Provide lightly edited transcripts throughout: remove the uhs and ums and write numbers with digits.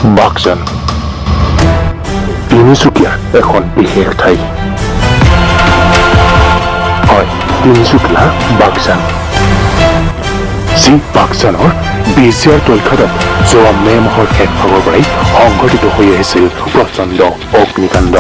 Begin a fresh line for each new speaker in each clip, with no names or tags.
বাক্সান তিনিচুকীয়াৰ এখন বিশেষ ঠাই হয় তিনিচুকীয়াৰ বাক্সান যি বাক্সানৰ বিজিআৰ তলখাটত যোৱা মে মাহৰ শেষ ভাগৰ পৰাই সংঘটিত হৈ আহিছিল প্ৰচণ্ড অগ্নিকাণ্ড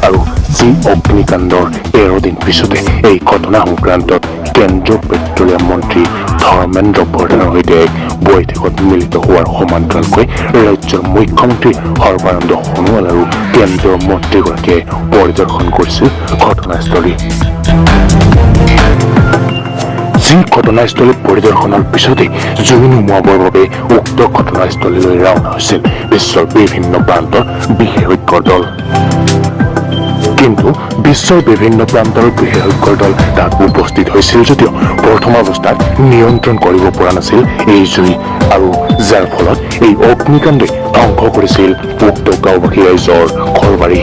আৰু যি অগ্নিকাণ্ডৰ 13 দিন পিছতে এই ঘটনা সংক্ৰান্তত কেন্দ্ৰীয় পেট্ৰলিয়াম মন্ত্ৰী ধৰ্মেন্দ্ৰ প্ৰধানৰ সৈতে এক বৈঠকত মিলিত হোৱাৰ সমান্তৰালকৈ ৰাজ্যৰ মুখ্যমন্ত্ৰী সৰ্বানন্দ সোণোৱাল আৰু কেন্দ্ৰীয় মন্ত্ৰীগৰাকীয়ে পৰিদৰ্শন কৰিছিল ঘটনাস্থলী যি ঘটনাস্থলী পৰিদৰ্শনৰ পিছতে জুই নুমুৱাবৰ বাবে উক্ত ঘটনাস্থলীলৈ ৰাওনা হৈছিল বিশ্বৰ বিভিন্ন প্ৰান্তৰ বিশেষজ্ঞৰ দল কিন্তু বিশ্বৰ বিভিন্ন প্ৰান্তৰ বিশেষজ্ঞৰ দল তাত উপস্থিত হৈছিল যদিও প্ৰথম অৱস্থাত নিয়ন্ত্ৰণ কৰিব পৰা নাছিল এই জুই আৰু যাৰ ফলত এই অগ্নিকাণ্ডে ধ্বংস কৰিছিল উক্ত গাঁওবাসী ৰাইজৰ ঘৰবাৰী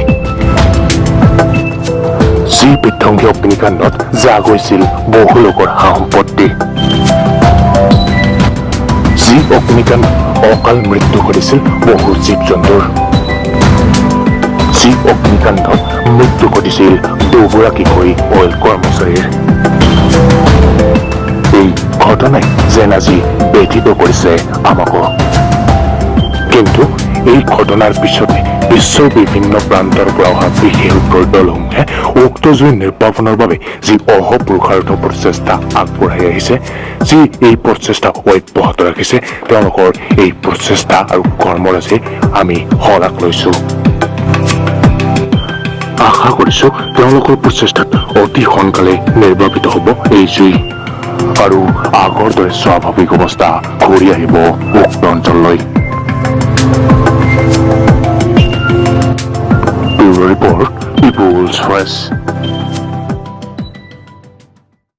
যি বিধ্বংসী অগ্নিকাণ্ডত যা গৈছিল বহু লোকৰ সা সম্পত্তি যি অগ্নিকাণ্ডত অকাল মৃত্যু ঘটিছিল বহু জীৱ জন্তুৰ যি অগ্নিকাণ্ডত মৃত্যু ঘটিছিল দুগৰাকীকৈ অইল কৰ্মচাৰীৰ এই ঘটনাই যেন আজি ব্যথিত কৰিছে আমাকো কিন্তু এই ঘটনাৰ পিছতে বিশ্বৰ বিভিন্ন প্ৰান্তৰ পৰা অহা বিশেষজ্ঞৰ দলসমূহে উক্ত জুই নিৰ্বাপনৰ বাবে যি অহোপুৰুষাৰ্থ প্ৰচেষ্টা আগবঢ়াই আহিছে যি এই প্ৰচেষ্টা অব্যাহত ৰাখিছে তেওঁলোকৰ এই প্ৰচেষ্টা আৰু কৰ্মৰাজি আমি শলাগ লৈছো আশা কৰিছো তেওঁলোকৰ প্ৰচেষ্টাত অতি সোনকালে নিৰ্বাপিত হ'ব এই জুই আৰু আগৰ দৰে স্বাভাৱিক অৱস্থা ঘূৰি আহিব উক্ত অঞ্চললৈ Report People's Press